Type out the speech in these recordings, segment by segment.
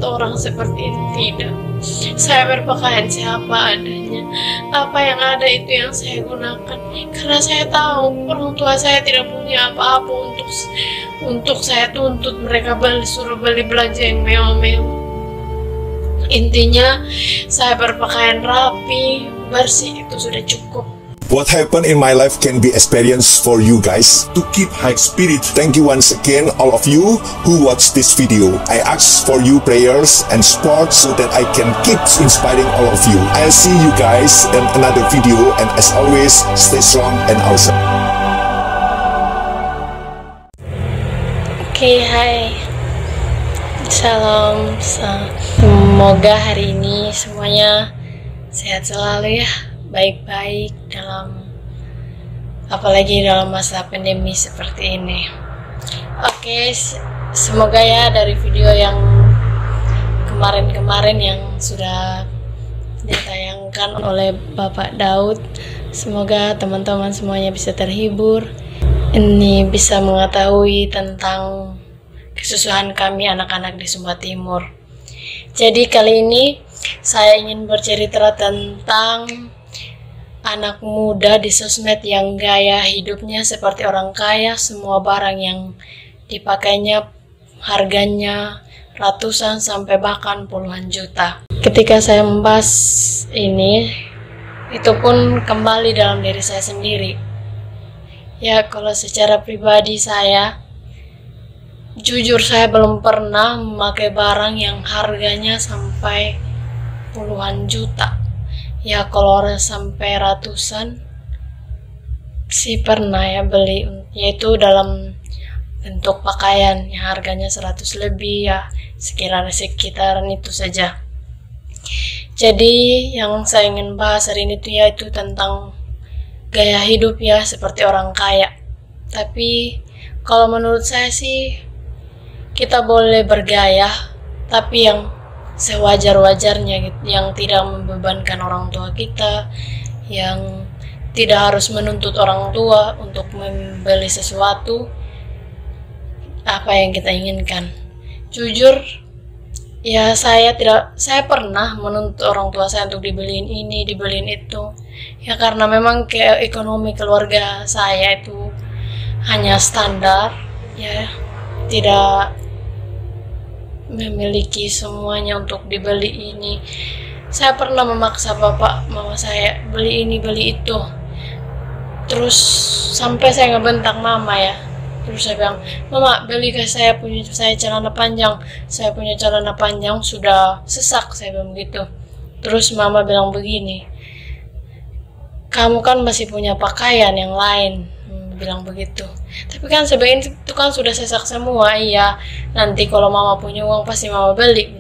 melihat orang seperti itu. Tidak, saya berpakaian siapa adanya. Apa yang ada itu yang saya gunakan, karena saya tahu orang tua saya tidak punya apa-apa untuk saya tuntut mereka suruh beli belanja yang mewah-mewah. Intinya saya berpakaian rapi, bersih, itu sudah cukup. What happened in my life can be experienced for you guys to keep high spirit. Thank you once again, all of you who watch this video. I ask for you prayers and support so that I can keep inspiring all of you. I'll see you guys in another video, and as always, stay strong and awesome. Oke, hai. Salam. Semoga hari ini semuanya sehat selalu ya. Baik-baik apalagi dalam masa pandemi seperti ini. Oke, semoga ya dari video yang kemarin yang sudah ditayangkan oleh Bapak Daud, semoga teman-teman semuanya bisa terhibur, ini bisa mengetahui tentang kesusahan kami anak-anak di Sumba Timur. Jadi kali ini saya ingin bercerita tentang anak muda di sosmed yang gaya hidupnya seperti orang kaya, semua barang yang dipakainya harganya ratusan sampai bahkan puluhan juta. Ketika saya membahas ini, itu pun kembali dalam diri saya sendiri. Ya, kalau secara pribadi saya, jujur saya belum pernah memakai barang yang harganya sampai puluhan juta. Ya, kalau sampai ratusan sih pernah ya beli, yaitu dalam bentuk pakaian yang harganya 100 lebih ya, sekitaran itu saja. Jadi yang saya ingin bahas hari ini tuh yaitu tentang gaya hidup ya seperti orang kaya. Tapi kalau menurut saya sih kita boleh bergaya, tapi yang sewajar-wajarnya gitu, yang tidak membebankan orang tua kita, yang tidak harus menuntut orang tua untuk membeli sesuatu apa yang kita inginkan. Jujur ya, saya pernah menuntut orang tua saya untuk dibeliin ini, dibeliin itu. Ya karena memang ekonomi keluarga saya itu hanya standar, ya tidak memiliki semuanya untuk dibeli ini. Saya pernah memaksa bapak mama saya beli ini beli itu, terus sampai saya ngebentak mama ya. Terus saya bilang, mama beli ke saya celana panjang, saya punya celana panjang sudah sesak, saya bilang begitu. Terus mama bilang begini, kamu kan masih punya pakaian yang lain, bilang begitu. Tapi kan sebenarnya itu kan sudah sesak semua. Iya, nanti kalau mama punya uang pasti mama beli.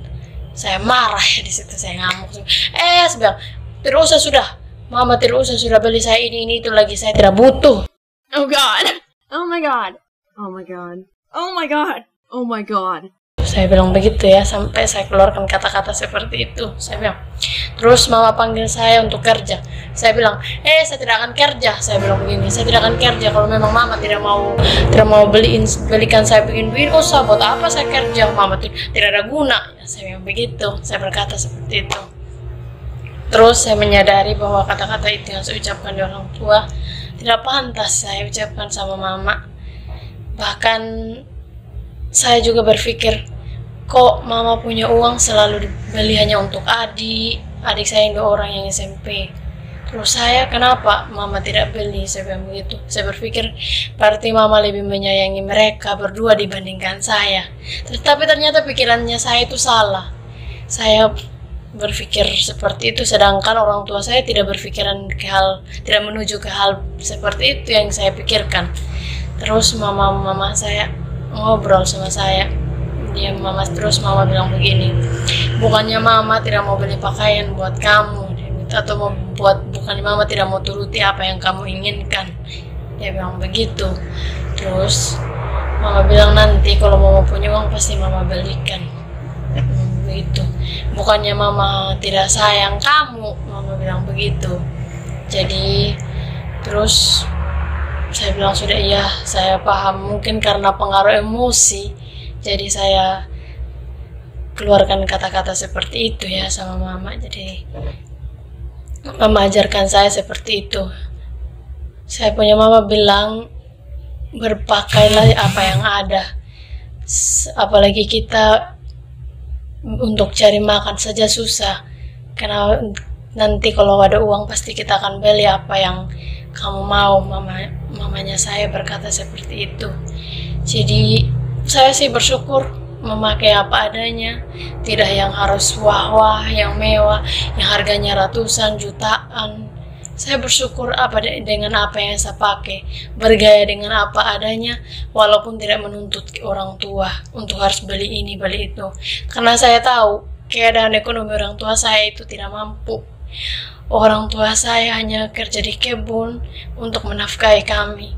Saya marah ya di situ, saya ngamuk. Saya bilang, tidak usah sudah, mama tidak usah sudah beli saya ini itu lagi, saya tidak butuh. Oh God, oh my God, oh my God, oh my God, oh my God. Saya bilang begitu ya, sampai saya keluarkan kata-kata seperti itu. Saya bilang, terus mama panggil saya untuk kerja. Saya bilang, saya tidak akan kerja. Saya bilang begini, saya tidak akan kerja kalau memang mama tidak mau belikan saya begini. Usah, buat apa saya kerja? Mama tidak ada guna. Ya, saya bilang begitu. Saya berkata seperti itu. Terus saya menyadari bahwa kata-kata itu yang saya ucapkan di orang tua tidak pantas saya ucapkan sama mama. Bahkan saya juga berpikir, kok mama punya uang selalu dibeli hanya untuk adik saya yang 2 orang yang SMP. Terus saya, kenapa mama tidak beli? Saya bilang begitu. Saya berpikir berarti mama lebih menyayangi mereka berdua dibandingkan saya. Tapi ternyata pikirannya saya itu salah. Saya berpikir seperti itu, sedangkan orang tua saya tidak tidak menuju ke hal seperti itu yang saya pikirkan. Terus mama saya ngobrol sama saya. Mama bilang begini, bukannya mama tidak mau beli pakaian buat kamu, atau bukannya mama tidak mau turuti apa yang kamu inginkan. Dia bilang begitu. Terus mama bilang nanti kalau mama punya uang pasti mama belikan. Begitu. Bukannya mama tidak sayang kamu, mama bilang begitu. Jadi terus saya bilang sudah, iya saya paham, mungkin karena pengaruh emosi. Jadi saya keluarkan kata-kata seperti itu ya sama mama. Jadi mama ajarkan saya seperti itu. Saya punya mama bilang, berpakailah apa yang ada. Apalagi kita untuk cari makan saja susah, karena nanti kalau ada uang pasti kita akan beli apa yang kamu mau. Mamanya saya berkata seperti itu. Jadi saya sih bersyukur memakai apa adanya, tidak yang harus wah-wah, yang mewah, yang harganya ratusan, jutaan. Saya bersyukur dengan apa yang saya pakai, bergaya dengan apa adanya, walaupun tidak menuntut orang tua untuk harus beli ini, beli itu. Karena saya tahu keadaan ekonomi orang tua saya itu tidak mampu. Orang tua saya hanya kerja di kebun untuk menafkahi kami.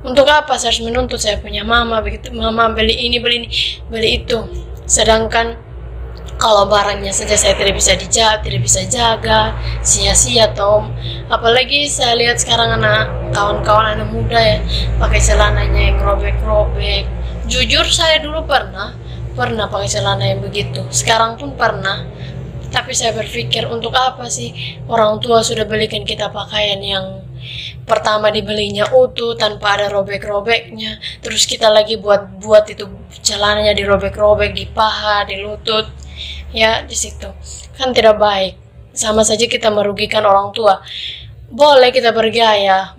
Untuk apa saya harus menuntut saya punya mama begitu, mama beli ini, beli itu. Sedangkan kalau barangnya saja saya tidak bisa jaga, sia-sia toh. Apalagi saya lihat sekarang kawan-kawan anak muda ya, pakai celananya yang robek-robek. Jujur saya dulu pernah pakai celana yang begitu. Sekarang pun pernah. Tapi saya berpikir, untuk apa sih orang tua sudah belikan kita pakaian yang pertama dibelinya utuh tanpa ada robek-robeknya, terus kita lagi buat itu celananya dirobek-robek di paha, di lutut. Ya, di situ kan tidak baik. Sama saja kita merugikan orang tua. Boleh kita bergaya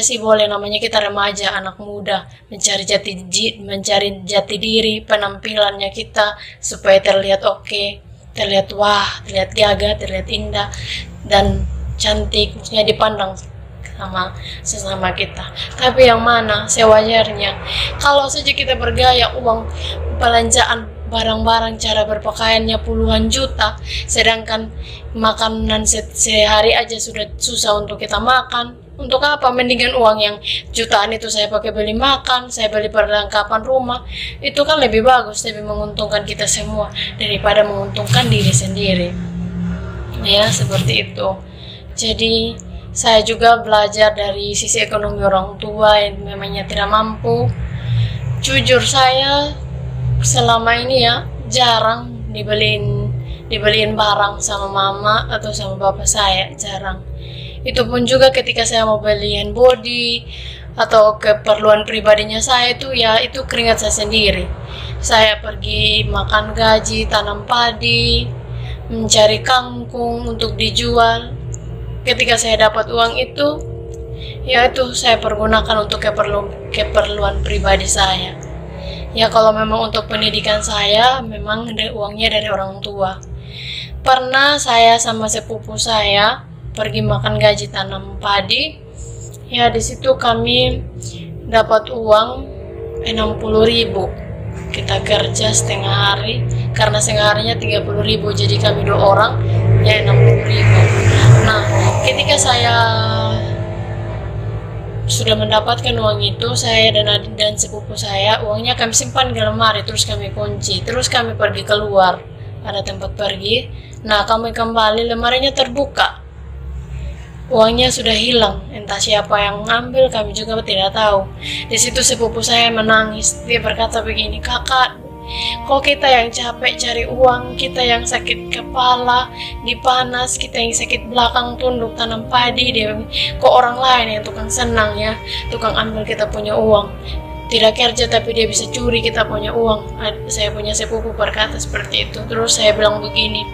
sih boleh, namanya kita remaja, anak muda, mencari jati diri, penampilannya kita supaya terlihat oke, terlihat wah, terlihat gagah, terlihat indah dan cantik, maksudnya dipandang sama sesama kita. Tapi yang mana sewajarnya. Kalau saja kita bergaya, uang belanjaan barang-barang, cara berpakaiannya puluhan juta, sedangkan makanan sehari aja sudah susah untuk kita makan. Untuk apa? Mendingan uang yang jutaan itu saya pakai beli makan, saya beli perlengkapan rumah. Itu kan lebih bagus, lebih menguntungkan kita semua daripada menguntungkan diri sendiri. Ya, seperti itu. Jadi saya juga belajar dari sisi ekonomi orang tua yang memangnya tidak mampu. Jujur saya selama ini ya jarang dibeliin barang sama mama atau sama bapak saya, jarang. Itu pun juga ketika saya mau beli hand body atau keperluan pribadinya saya itu ya itu keringat saya sendiri. Saya pergi makan gaji, tanam padi, mencari kangkung untuk dijual. Ketika saya dapat uang itu, ya itu saya pergunakan untuk keperluan pribadi saya. Ya kalau memang untuk pendidikan saya, memang uangnya dari orang tua. Pernah saya sama sepupu saya pergi makan gaji tanam padi. Ya di situ kami dapat uang 60.000. Kita kerja setengah hari, karena setengah harinya 30.000, jadi kami 2 orang, ya 60.000. Nah, ketika saya sudah mendapatkan uang itu, saya dan sepupu saya, uangnya kami simpan di lemari, terus kami kunci, terus kami pergi keluar, ada tempat pergi. Nah, kami kembali, lemarinya terbuka, uangnya sudah hilang, entah siapa yang ngambil, kami juga tidak tahu. Di situ sepupu saya menangis, dia berkata begini, "Kakak, kok kita yang capek cari uang, kita yang sakit kepala, dipanas, kita yang sakit belakang tunduk tanam padi, kok orang lain yang tukang senang ya, tukang ambil kita punya uang, tidak kerja tapi dia bisa curi kita punya uang." Saya punya sepupu berkata seperti itu. Terus saya bilang begini,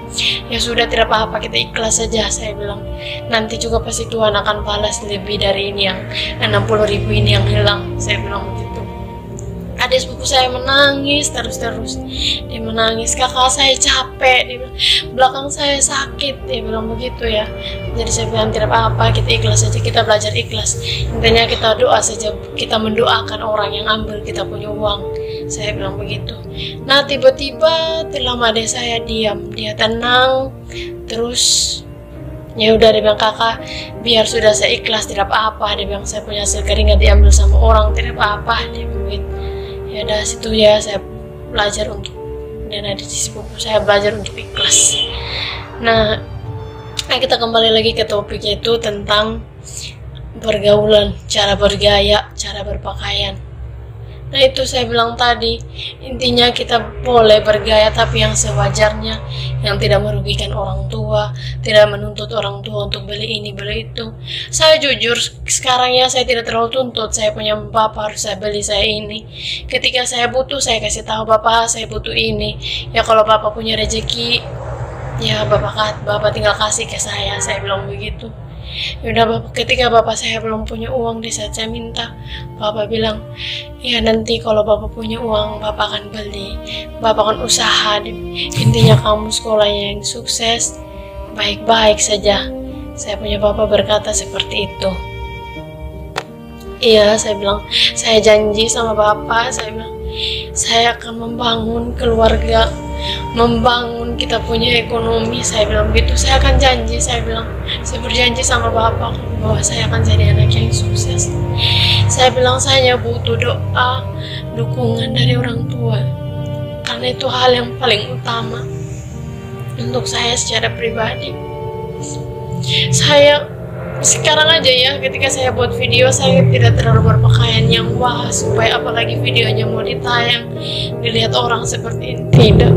ya sudah tidak apa-apa, kita ikhlas saja. Saya bilang nanti juga pasti Tuhan akan balas lebih dari ini, yang 60.000 ini yang hilang. Saya bilang begitu. Adik sepupu saya menangis terus. Dia menangis, "Kakak saya capek," dia bilang, "belakang saya sakit," dia bilang begitu ya. Jadi saya bilang tidak apa-apa, kita ikhlas saja, kita belajar ikhlas. Intinya kita doa saja, kita mendoakan orang yang ambil kita punya uang. Saya bilang begitu. Nah tiba-tiba terlama adik saya diam, dia tenang. Terus ya udah, dia bilang, "Kakak, biar sudah saya ikhlas, tidak apa-apa." Dia bilang, "Saya punya hasil keringat diambil sama orang, tidak apa-apa," dia bilang begitu. Ya dari situ ya saya belajar untuk, dan ada di sepupu saya belajar untuk ikhlas. Nah, kita kembali lagi ke topiknya itu tentang pergaulan, cara bergaya, cara berpakaian. Nah itu saya bilang tadi, intinya kita boleh bergaya tapi yang sewajarnya, yang tidak merugikan orang tua, tidak menuntut orang tua untuk beli ini, beli itu. Saya jujur sekarang ya, saya tidak terlalu tuntut, saya punya bapak harus saya beli saya ini. Ketika saya butuh, saya kasih tahu bapak saya butuh ini. Ya kalau bapak punya rezeki, ya bapak tinggal kasih ke saya bilang begitu. Yaudah bapak, ketika bapak saya belum punya uang di saat saya minta, bapak bilang, ya nanti kalau bapak punya uang, bapak akan beli, bapak akan usaha, intinya kamu sekolahnya yang sukses, baik-baik saja. Saya punya bapak berkata seperti itu. Iya, saya bilang, saya janji sama bapak, saya bilang, saya akan membangun keluarga, membangun kita punya ekonomi. Saya bilang gitu, saya akan janji, saya bilang, saya berjanji sama bapak bahwa saya akan jadi anak yang sukses. Saya bilang saya hanya butuh doa, dukungan dari orang tua, karena itu hal yang paling utama untuk saya secara pribadi. Saya sekarang aja ya, ketika saya buat video, saya tidak terlalu berpakaian yang wah, supaya apalagi videonya mau ditayang dilihat orang seperti ini. Tidak,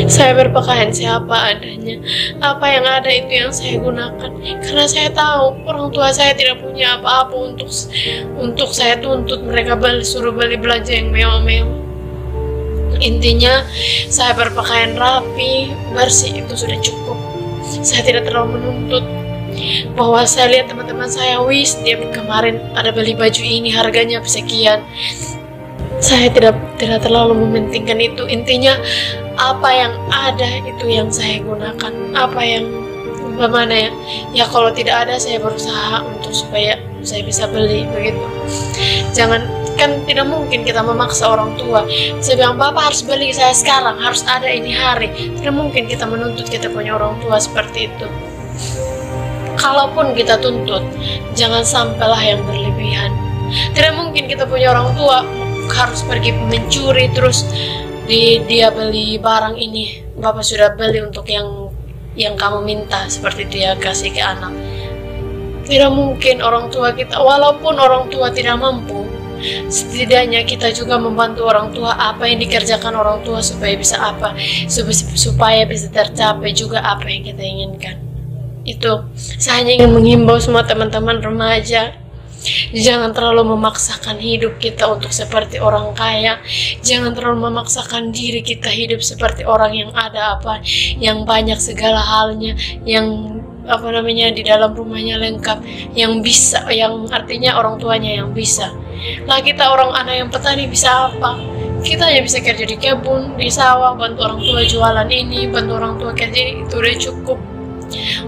saya berpakaian siapa adanya, apa yang ada itu yang saya gunakan, karena saya tahu orang tua saya tidak punya apa-apa untuk saya tuntut mereka suruh beli belanja yang mewah-mewah. Intinya saya berpakaian rapi, bersih, itu sudah cukup. Saya tidak terlalu menuntut. Bahwa saya lihat teman-teman saya, wis dia kemarin ada beli baju ini harganya sekian. Saya tidak terlalu mementingkan itu. Intinya apa yang ada itu yang saya gunakan. Apa yang bagaimana ya kalau tidak ada saya berusaha untuk supaya saya bisa beli begitu. Jangan, kan tidak mungkin kita memaksa orang tua. Saya bilang bapak harus beli saya sekarang, harus ada ini hari. Tidak mungkin kita menuntut kita punya orang tua seperti itu. Kalaupun kita tuntut, jangan sampailah yang berlebihan. Tidak mungkin kita punya orang tua harus pergi mencuri terus dia beli barang ini, bapak sudah beli untuk yang kamu minta, seperti itu ya, kasih ke anak. Tidak mungkin orang tua kita, walaupun orang tua tidak mampu, setidaknya kita juga membantu orang tua apa yang dikerjakan orang tua supaya bisa supaya bisa tercapai juga apa yang kita inginkan. Itu saya hanya ingin menghimbau semua teman-teman remaja, jangan terlalu memaksakan hidup kita untuk seperti orang kaya, jangan terlalu memaksakan diri kita hidup seperti orang yang ada yang banyak segala halnya, yang di dalam rumahnya lengkap, yang bisa, yang artinya orang tuanya yang bisa. Lah kita orang anak yang petani bisa apa? Kita hanya bisa kerja di kebun, di sawah, bantu orang tua jualan ini, bantu orang tua kerja ini, itu udah cukup.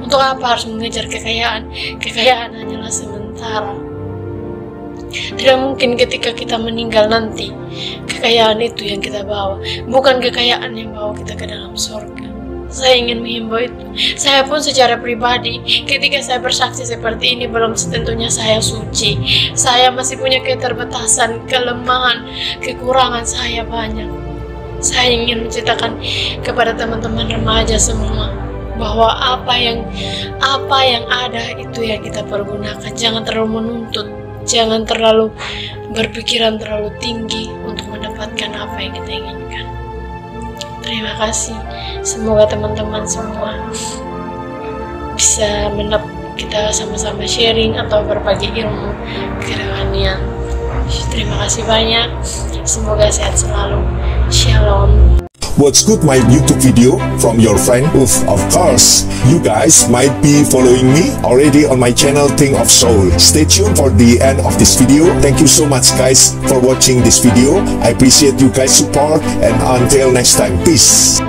Untuk apa harus mengejar kekayaan? Kekayaan hanyalah sementara. Tidak mungkin ketika kita meninggal nanti kekayaan itu yang kita bawa, bukan kekayaan yang bawa kita ke dalam surga. Saya ingin menghimbau itu. Saya pun secara pribadi, ketika saya bersaksi seperti ini, belum tentunya saya suci. Saya masih punya keterbatasan, kelemahan, kekurangan saya banyak. Saya ingin menceritakan kepada teman-teman remaja semua bahwa apa yang ada itu yang kita pergunakan. Jangan terlalu menuntut, jangan terlalu berpikiran terlalu tinggi untuk mendapatkan apa yang kita inginkan. Terima kasih. Semoga teman-teman semua bisa kita sama-sama sharing atau berbagi ilmu kerohanian. Terima kasih banyak. Semoga sehat selalu. Shalom. What's good my YouTube video from your friend Uf. Of course, you guys might be following me already on my channel Thing of Soul. Stay tuned for the end of this video. Thank you so much guys for watching this video. I appreciate you guys support and until next time, peace.